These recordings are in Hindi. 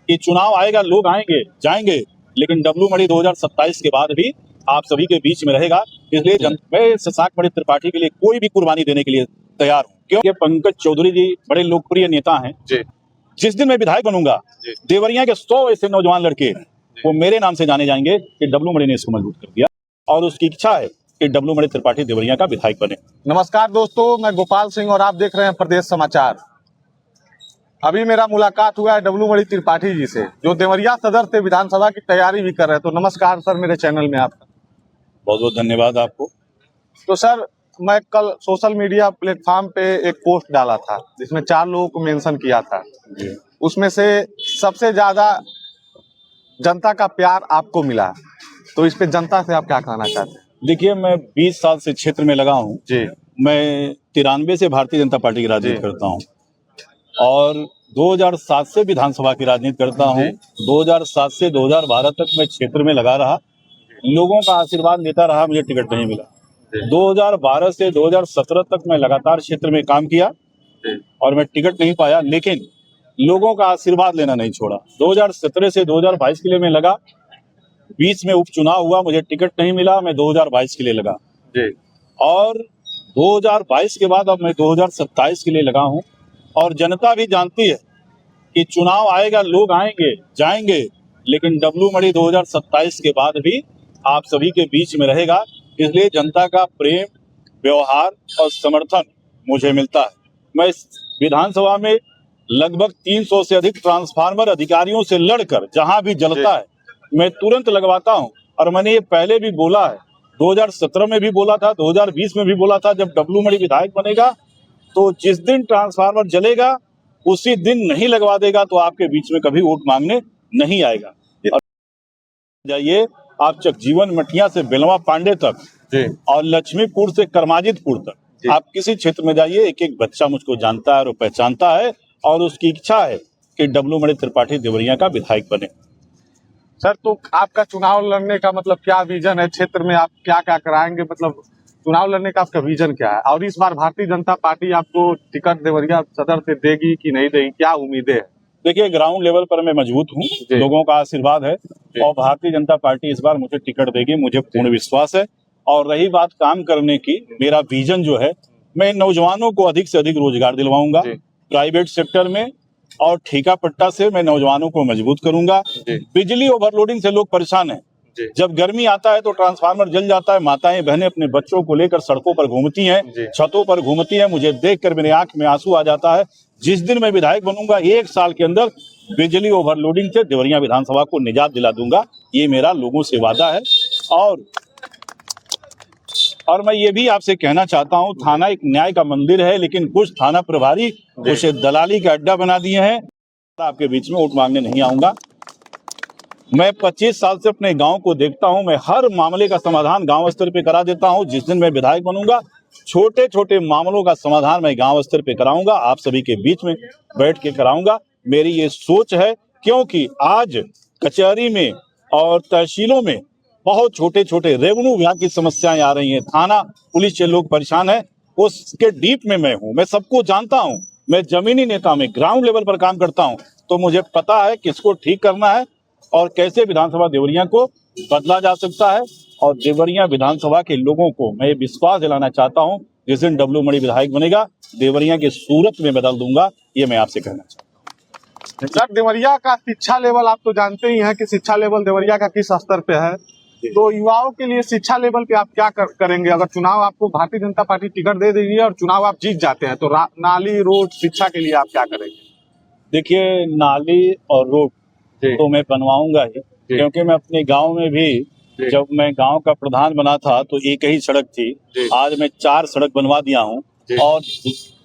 कि चुनाव आएगा, लोग आएंगे जाएंगे, लेकिन डब्लू मणि 2027 के बाद भी आप सभी के बीच में रहेगा। इसलिए मैं शशांक मणि त्रिपाठी के लिए कोई भी कुर्बानी देने के लिए तैयार हूँ, क्योंकि पंकज चौधरी जी बड़े लोकप्रिय नेता हैं। जिस दिन मैं विधायक बनूंगा, देवरिया के 100 ऐसे नौजवान लड़के वो मेरे नाम से जाने जाएंगे कि डब्लू मणि ने इसको मजबूत कर दिया, और उसकी इच्छा है कि डब्लू मणि त्रिपाठी देवरिया का विधायक बने। नमस्कार दोस्तों, मैं गोपाल सिंह और आप देख रहे हैं प्रदेश समाचार। अभी मेरा मुलाकात हुआ है डब्लू मणि त्रिपाठी जी से, जो देवरिया सदर से विधानसभा की तैयारी भी कर रहे हैं। तो नमस्कार सर, मेरे चैनल में आपका बहुत बहुत धन्यवाद आपको। तो सर, मैं कल सोशल मीडिया प्लेटफॉर्म पे एक पोस्ट डाला था जिसमें 4 लोगों को मेंशन किया था। उसमें से सबसे ज्यादा जनता का प्यार आपको मिला, तो इस पे जनता से आप क्या कहना चाहते हैं? देखिए, मैं 20 साल से क्षेत्र में लगा हूँ जी। मैं 93 से भारतीय जनता पार्टी की राजनीति करता हूँ और 2007 से विधानसभा की राजनीति करता हूँ। 2007 से 2012 तक मैं क्षेत्र में लगा रहा, लोगों का आशीर्वाद लेता रहा, मुझे टिकट नहीं मिला। 2012 से 2017 तक मैं लगातार क्षेत्र में काम किया और मैं टिकट नहीं पाया, लेकिन लोगों का आशीर्वाद लेना नहीं छोड़ा। 2017 से 2022 के लिए मैं लगा, बीच में उपचुनाव हुआ, मुझे टिकट नहीं मिला, मैं 2022 के लिए लगा और 2022 के बाद अब मैं 2027 के लिए लगा हूं। और जनता भी जानती है कि चुनाव आएगा, लोग आएंगे जाएंगे, लेकिन डब्लू मणि 2027 के बाद भी आप सभी के बीच में रहेगा। इसलिए जनता का प्रेम, व्यवहार और समर्थन मुझे मिलता है। मैं विधानसभा में लगभग 300 से अधिक ट्रांसफार्मर अधिकारियों से लड़कर जहां भी जलता है मैं तुरंत लगवाता हूं। और मैंने ये पहले भी बोला है, 2017 में भी बोला था, 2020 में भी बोला था, जब डब्लू मणि विधायक बनेगा तो जिस दिन ट्रांसफार्मर जलेगा उसी दिन नहीं लगवा देगा तो आपके बीच में कभी वोट मांगने नहीं आएगा। और जाइए आप जगजीवन मठिया से बेलवा पांडे तक और लक्ष्मीपुर से करमाजितपुर तक, आप किसी क्षेत्र में जाइए, एक एक बच्चा मुझको जानता है और पहचानता है और उसकी इच्छा है कि डब्लू मणि त्रिपाठी देवरिया का विधायक बने। सर, तो आपका चुनाव लड़ने का मतलब क्या विजन है? क्षेत्र में आप क्या क्या कराएंगे? मतलब चुनाव लड़ने का आपका विजन क्या है? और इस बार भारतीय जनता पार्टी आपको टिकट देवरिया सदर से देगी कि नहीं देगी, क्या उम्मीदें हैं? देखिए, ग्राउंड लेवल पर मैं मजबूत हूँ, लोगों का आशीर्वाद है और भारतीय जनता पार्टी इस बार मुझे टिकट देगी, मुझे पूर्ण विश्वास है। और रही बात काम करने की, मेरा विजन जो है, मैं नौजवानों को अधिक से अधिक रोजगार दिलवाऊंगा प्राइवेट सेक्टर में, और ठेका पट्टा से मैं नौजवानों को मजबूत करूंगा। बिजली ओवरलोडिंग से लोग परेशान हैं, जब गर्मी आता है तो ट्रांसफार्मर जल जाता है, माताएं बहनें अपने बच्चों को लेकर सड़कों पर घूमती हैं, छतों पर घूमती हैं, मुझे देखकर मेरे आंख में आंसू आ जाता है। जिस दिन मैं विधायक बनूंगा, 1 साल के अंदर बिजली ओवरलोडिंग से देवरिया विधानसभा को निजात दिला दूंगा, ये मेरा लोगों से वादा है। और मैं ये भी आपसे कहना चाहता हूं, थाना एक न्याय का मंदिर है, लेकिन कुछ थाना प्रभारी उसे दलाली का अड्डा बना दिए हैं। आपके बीच में वोट मांगने नहीं आऊंगा। मैं 25 साल से अपने गांव को देखता हूं, मैं हर मामले का समाधान गांव स्तर पे करा देता हूं। जिस दिन मैं विधायक बनूंगा, छोटे छोटे मामलों का समाधान मैं गांव स्तर पे कराऊंगा, आप सभी के बीच में बैठ के कराऊंगा। मेरी ये सोच है, क्योंकि आज कचहरी में और तहसीलों में बहुत छोटे छोटे रेवेन्यू विभाग की समस्याएं आ रही हैं, थाना पुलिस से लोग परेशान है, उसके डीप में मैं हूं, मैं सबको जानता हूं, मैं जमीनी नेता में ग्राउंड लेवल पर काम करता हूं, तो मुझे पता है किसको ठीक करना है और कैसे विधानसभा देवरिया को बदला जा सकता है। और देवरिया विधानसभा के लोगों को मैं विश्वास दिलाना चाहता हूं, जिस दिन डब्लू मणि विधायक बनेगा, देवरिया की सूरत में बदल दूंगा, ये मैं आपसे कहना चाहता हूँ। सर, देवरिया का शिक्षा लेवल आप तो जानते ही हैं कि शिक्षा लेवल देवरिया का किस स्तर पे है, तो युवाओं के लिए शिक्षा लेवल पे आप क्या करेंगे? अगर चुनाव आपको भारतीय जनता पार्टी टिकट दे देगी और चुनाव आप जीत जाते हैं, तो नाली रोड शिक्षा के लिए आप क्या करेंगे? देखिए, नाली और रोड तो मैं बनवाऊंगा ही, क्योंकि मैं अपने गांव में भी, जब मैं गांव का प्रधान बना था तो एक ही सड़क थी, आज मैं 4 सड़क बनवा दिया हूं। और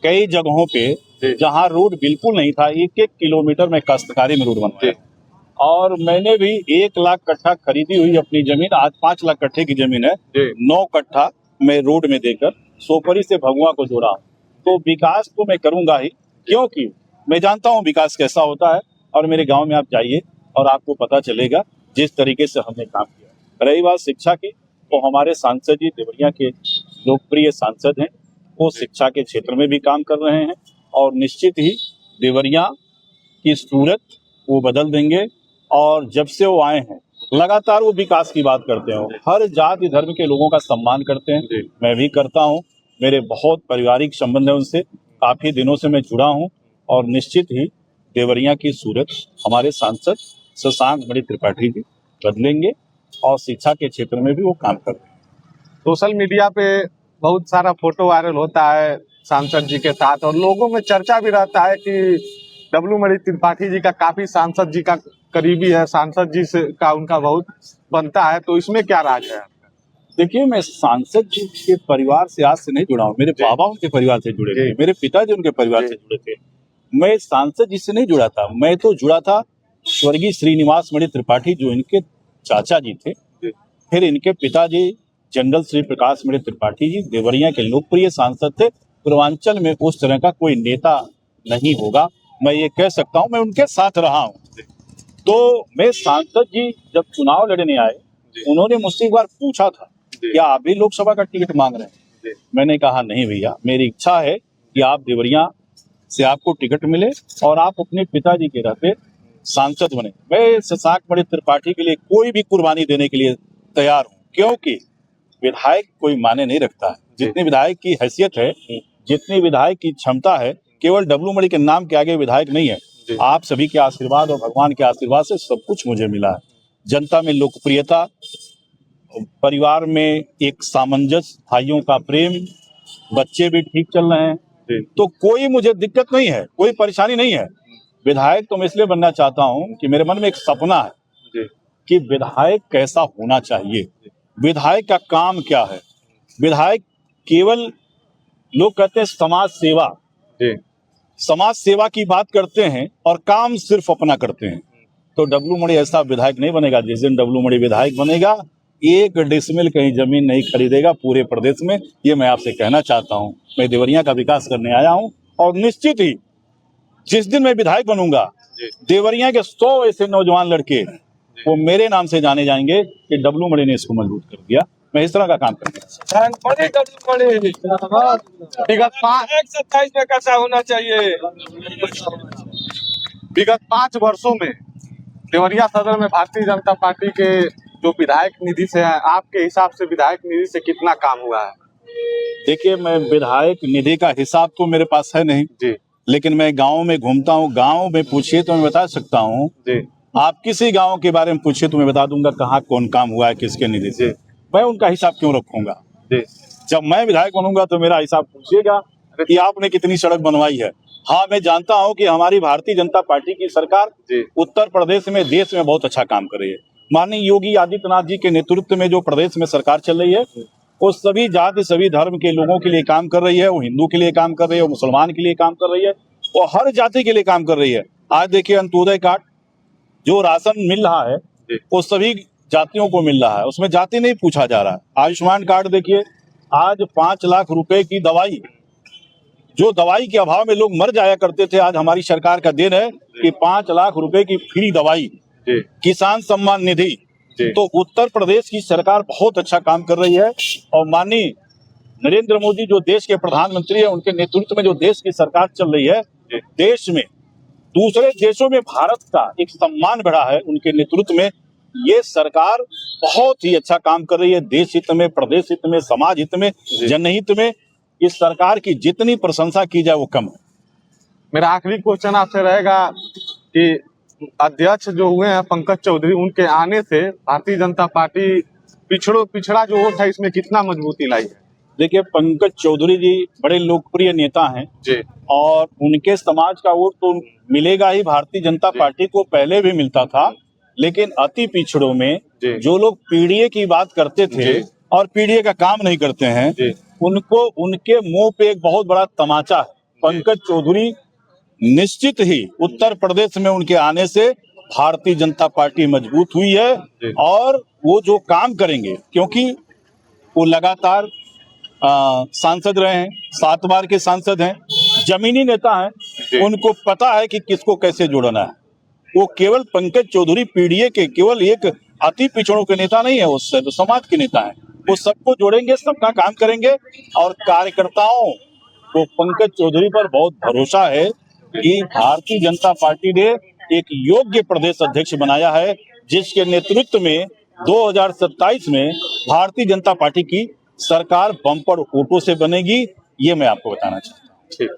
कई जगहों पे जहां रोड बिल्कुल नहीं था, 1-1 किलोमीटर में काश्तकारी में रोड बनवाया। और मैंने भी 1 लाख कट्ठा खरीदी हुई अपनी जमीन, आज 5 लाख कट्ठे की जमीन है, 9 कट्ठा मैं रोड में देकर सोपरी से भगुआ को जोड़ा। तो विकास तो मैं करूंगा ही, क्योंकि मैं जानता हूं विकास कैसा होता है। और मेरे गांव में आप जाइए और आपको पता चलेगा जिस तरीके से हमने काम किया। रही बात शिक्षा की, तो हमारे सांसद जी देवरिया के लोकप्रिय सांसद हैं, वो शिक्षा के क्षेत्र में भी काम कर रहे हैं और निश्चित ही देवरिया की सूरत वो बदल देंगे। और जब से वो आए हैं लगातार वो विकास की बात करते हैं, हर जाति धर्म के लोगों का सम्मान करते हैं, मैं भी करता हूँ। मेरे बहुत पारिवारिक संबंध है उनसे, काफी दिनों से मैं जुड़ा हूँ। और निश्चित ही देवरिया की सूरत हमारे सांसद शशांक मणि त्रिपाठी जी बदलेंगे और शिक्षा के क्षेत्र में भी वो काम कर रहे हैं। सोशल मीडिया पे बहुत सारा फोटो वायरल होता है सांसद जी के साथ, और लोगों में चर्चा भी रहता है कि डब्लू मणि त्रिपाठी जी का काफी सांसद जी का करीबी है, सांसद जी से का उनका बहुत बनता है, तो इसमें क्या राज है? देखिए, मैं सांसद जी के परिवार से आज से नहीं जुड़ा हूँ। मेरे बाबा उनके परिवार से जुड़े थे, मेरे पिताजी उनके परिवार से जुड़े थे। मैं सांसद जी से नहीं जुड़ा था, मैं तो जुड़ा था स्वर्गीय श्रीनिवास मणि त्रिपाठी जो इनके चाचा जी थे। फिर इनके पिताजी जनरल श्री प्रकाश मणि त्रिपाठी जी देवरिया के लोकप्रिय सांसद थे। पूर्वांचल में उस तरह का कोई नेता नहीं होगा, मैं ये कह सकता हूँ। मैं उनके साथ रहा हूँ। तो मैं सांसद जी जब चुनाव लड़ने आए, उन्होंने मुझसे एक बार पूछा था क्या आप भी लोकसभा का टिकट मांग रहे हैं? मैंने कहा नहीं भैया, मेरी इच्छा है कि आप देवरिया से आपको टिकट मिले और आप अपने पिताजी के रहते सांसद बने। मैं शशांक मणि त्रिपाठी के लिए कोई भी कुर्बानी देने के लिए तैयार हूँ, क्योंकि विधायक कोई माने नहीं रखता है। जितनी विधायक की हैसियत है, जितनी विधायक की क्षमता है, केवल डब्लू मणि के नाम के आगे विधायक नहीं है। आप सभी के आशीर्वाद और भगवान के आशीर्वाद से सब कुछ मुझे मिला है। जनता में लोकप्रियता, परिवार में एक सामंजस्य, भाइयों का प्रेम, बच्चे भी ठीक चल रहे हैं, तो कोई मुझे दिक्कत नहीं है, कोई परेशानी नहीं है। विधायक तो मैं इसलिए बनना चाहता हूं कि मेरे मन में एक सपना है कि विधायक कैसा होना चाहिए, विधायक का काम क्या है। विधायक केवल, लोग कहते हैं समाज सेवा, समाज सेवा की बात करते हैं और काम सिर्फ अपना करते हैं। तो डब्लू मणि ऐसा विधायक नहीं बनेगा। जिस दिन डब्लू मणि विधायक बनेगा, 1 डिसमिल कहीं जमीन नहीं खरीदेगा पूरे प्रदेश में, ये मैं आपसे कहना चाहता हूं। मैं देवरिया का विकास करने आया हूं और निश्चित ही जिस दिन मैं विधायक बनूंगा, देवरिया के 100 ऐसे नौजवान लड़के वो मेरे नाम से जाने जाएंगे कि डब्लू मणि ने इसको मजबूत कर दिया। मैं इस तरह का काम करूंगा। विगत 27 में कैसा होना चाहिए? विगत 5 वर्षों में देवरिया सदर में भारतीय जनता पार्टी के जो विधायक निधि से है, आपके हिसाब से विधायक निधि से कितना काम हुआ है? देखिए, मैं विधायक निधि का हिसाब तो मेरे पास है नहीं जी, लेकिन मैं गाँव में घूमता हूँ। गाँव में पूछिए तो मैं बता सकता हूँ जी। आप किसी गाँव के बारे में पूछिए तो मैं बता दूंगा कहाँ कौन काम हुआ है किसके निधि से। मैं उनका हिसाब क्यों रखूंगा जी? जब मैं विधायक बनूंगा तो मेरा हिसाब पूछिएगा कि आपने कितनी सड़क बनवाई है। हाँ, मैं जानता हूं कि हमारी भारतीय जनता पार्टी की सरकार उत्तर प्रदेश में, देश में बहुत अच्छा काम कर रही है। माननीय योगी आदित्यनाथ जी के नेतृत्व में जो प्रदेश में सरकार चल रही है, वो सभी जाति, सभी धर्म के लोगों के लिए काम कर रही है। वो हिंदू के लिए काम कर रही है, वो मुसलमान के लिए काम कर रही है, वो हर जाति के लिए काम कर रही है। आज देखिए, अंत्योदय कार्ड जो राशन मिल रहा है वो सभी जातियों को मिल रहा है, उसमें जाति नहीं पूछा जा रहा है। आयुष्मान कार्ड देखिए, आज 5 लाख रुपए की दवाई, जो दवाई के अभाव में लोग मर जाया करते थे, आज हमारी सरकार का दिन है कि 5 लाख रुपए की फ्री दवाई। किसान सम्मान निधि, तो उत्तर प्रदेश की सरकार बहुत अच्छा काम कर रही है। और माननीय नरेंद्र मोदी जो देश के प्रधानमंत्री है, उनके नेतृत्व में जो देश की सरकार चल रही है, देश में, दूसरे देशों में भारत का एक सम्मान बढ़ा है उनके नेतृत्व में। ये सरकार बहुत ही अच्छा काम कर रही है, देश हित में, प्रदेश हित में, समाज हित में, जनहित में। इस सरकार की जितनी प्रशंसा की जाए वो कम है। मेरा आखिरी क्वेश्चन आपसे रहेगा कि अध्यक्ष जो हुए हैं पंकज चौधरी, उनके आने से भारतीय जनता पार्टी पिछड़ा जो वोट है इसमें कितना मजबूती लाई है? देखिए, पंकज चौधरी जी बड़े लोकप्रिय नेता हैं जी, और उनके समाज का वोट तो मिलेगा ही। भारतीय जनता पार्टी को पहले भी मिलता था, लेकिन अति पिछड़ों में जो लोग पीडीए की बात करते थे और पीडीए का काम नहीं करते हैं, उनको, उनके मुंह पे एक बहुत बड़ा तमाचा है। पंकज चौधरी निश्चित ही उत्तर प्रदेश में उनके आने से भारतीय जनता पार्टी मजबूत हुई है और वो जो काम करेंगे, क्योंकि वो लगातार सांसद रहे हैं, 7 बार के सांसद हैं, जमीनी नेता हैं, उनको पता है कि किसको कैसे जोड़ना है। वो केवल पंकज चौधरी पीडीए के केवल एक अति पिछड़ों के नेता नहीं है, वो समाज के नेता है। वो सबको जोड़ेंगे, सबका काम करेंगे और कार्यकर्ताओं को पंकज चौधरी पर बहुत भरोसा है कि भारतीय जनता पार्टी ने एक योग्य प्रदेश अध्यक्ष बनाया है, जिसके नेतृत्व में 2027 में भारतीय जनता पार्टी की सरकार बम्पर वोटों से बनेगी। ये मैं आपको बताना चाहता हूँ। ठीक।